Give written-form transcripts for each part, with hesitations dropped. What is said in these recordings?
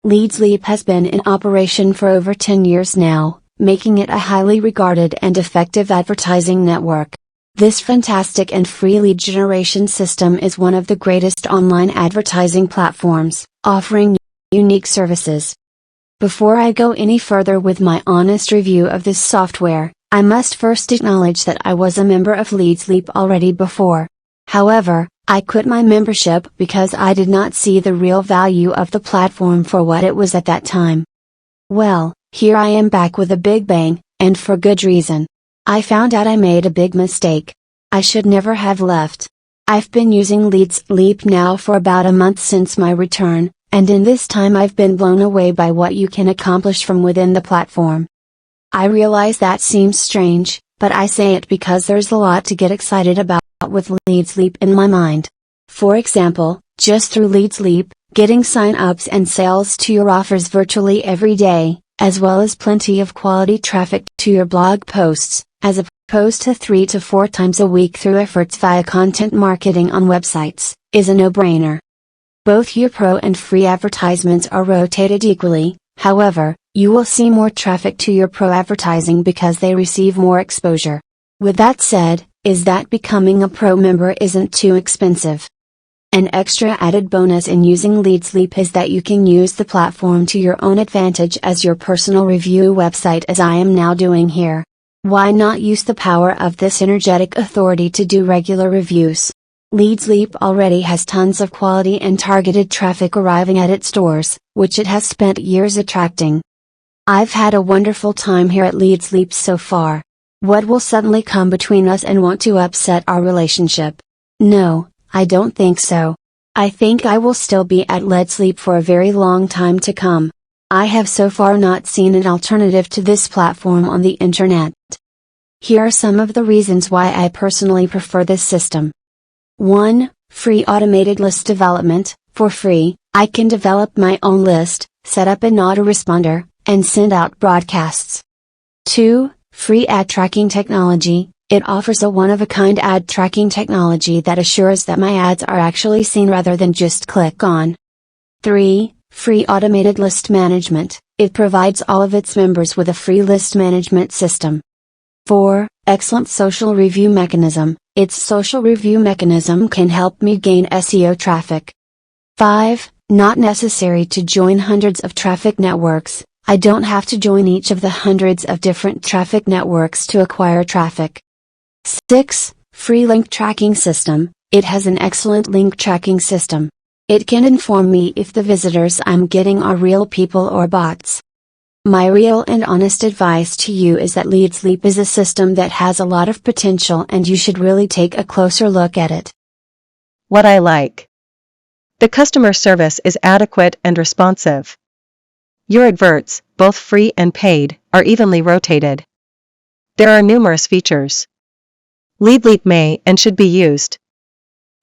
LeadsLeap has been in operation for over 10 years now, making it a highly regarded and effective advertising network. This fantastic and free lead generation system is one of the greatest online advertising platforms, offering unique services. Before I go any further with my honest review of this software, I must first acknowledge that I was a member of LeadsLeap already before. However, I quit my membership because I did not see the real value of the platform for what it was at that time. Well, here I am back with a big bang, and for good reason. I found out I made a big mistake. I should never have left. I've been using LeadsLeap now for about a month since my return, and in this time I've been blown away by what you can accomplish from within the platform. I realize that seems strange, but I say it because there's a lot to get excited about with LeadsLeap in my mind. For example, just through LeadsLeap, getting sign-ups and sales to your offers virtually every day, as well as plenty of quality traffic to your blog posts, as opposed to 3 to 4 times a week through efforts via content marketing on websites, is a no-brainer. Both your pro and free advertisements are rotated equally, however, you will see more traffic to your pro advertising because they receive more exposure. With that said, is that becoming a pro member isn't too expensive. An extra added bonus in using LeadsLeap is that you can use the platform to your own advantage as your personal review website, as I am now doing here. Why not use the power of this energetic authority to do regular reviews? LeadsLeap already has tons of quality and targeted traffic arriving at its doors, which it has spent years attracting. I've had a wonderful time here at LeadsLeap so far. What will suddenly come between us and want to upset our relationship? No, I don't think so. I think I will still be at LeadsLeap for a very long time to come. I have so far not seen an alternative to this platform on the internet. Here are some of the reasons why I personally prefer this system. 1. Free automated list development. For free, I can develop my own list, set up an autoresponder, and send out broadcasts. 2. Free ad tracking technology. It offers a one-of-a-kind ad tracking technology that assures that my ads are actually seen rather than just click on. 3. Free automated list management. It provides all of its members with a free list management system. 4. Excellent social review mechanism. Its social review mechanism can help me gain SEO traffic. 5. Not necessary to join hundreds of traffic networks. I don't have to join each of the hundreds of different traffic networks to acquire traffic. 6. Free link tracking system. It has an excellent link tracking system. It can inform me if the visitors I'm getting are real people or bots. My real and honest advice to you is that LeadsLeap is a system that has a lot of potential and you should really take a closer look at it. What I like. The customer service is adequate and responsive. Your adverts, both free and paid, are evenly rotated. There are numerous features. LeadsLeap may and should be used.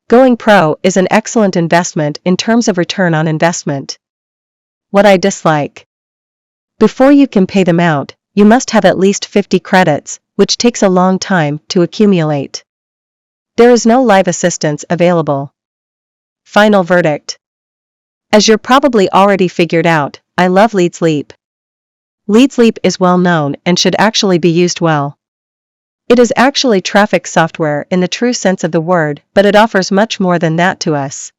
Going pro is an excellent investment in terms of return on investment. What I dislike. Before you can pay them out, you must have at least 50 credits, which takes a long time to accumulate. There is no live assistance available. Final verdict. As you're probably already figured out, I love LeadsLeap. LeadsLeap is well known and should actually be used well. It is actually traffic software in the true sense of the word, but it offers much more than that to us.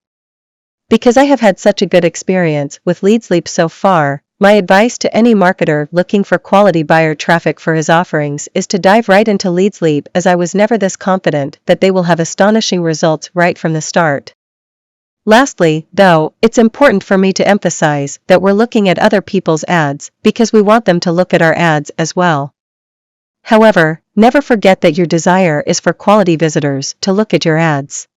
Because I have had such a good experience with LeadsLeap so far, my advice to any marketer looking for quality buyer traffic for his offerings is to dive right into LeadsLeap, as I was never this confident that they will have astonishing results right from the start. Lastly, though, it's important for me to emphasize that we're looking at other people's ads because we want them to look at our ads as well. However, never forget that your desire is for quality visitors to look at your ads.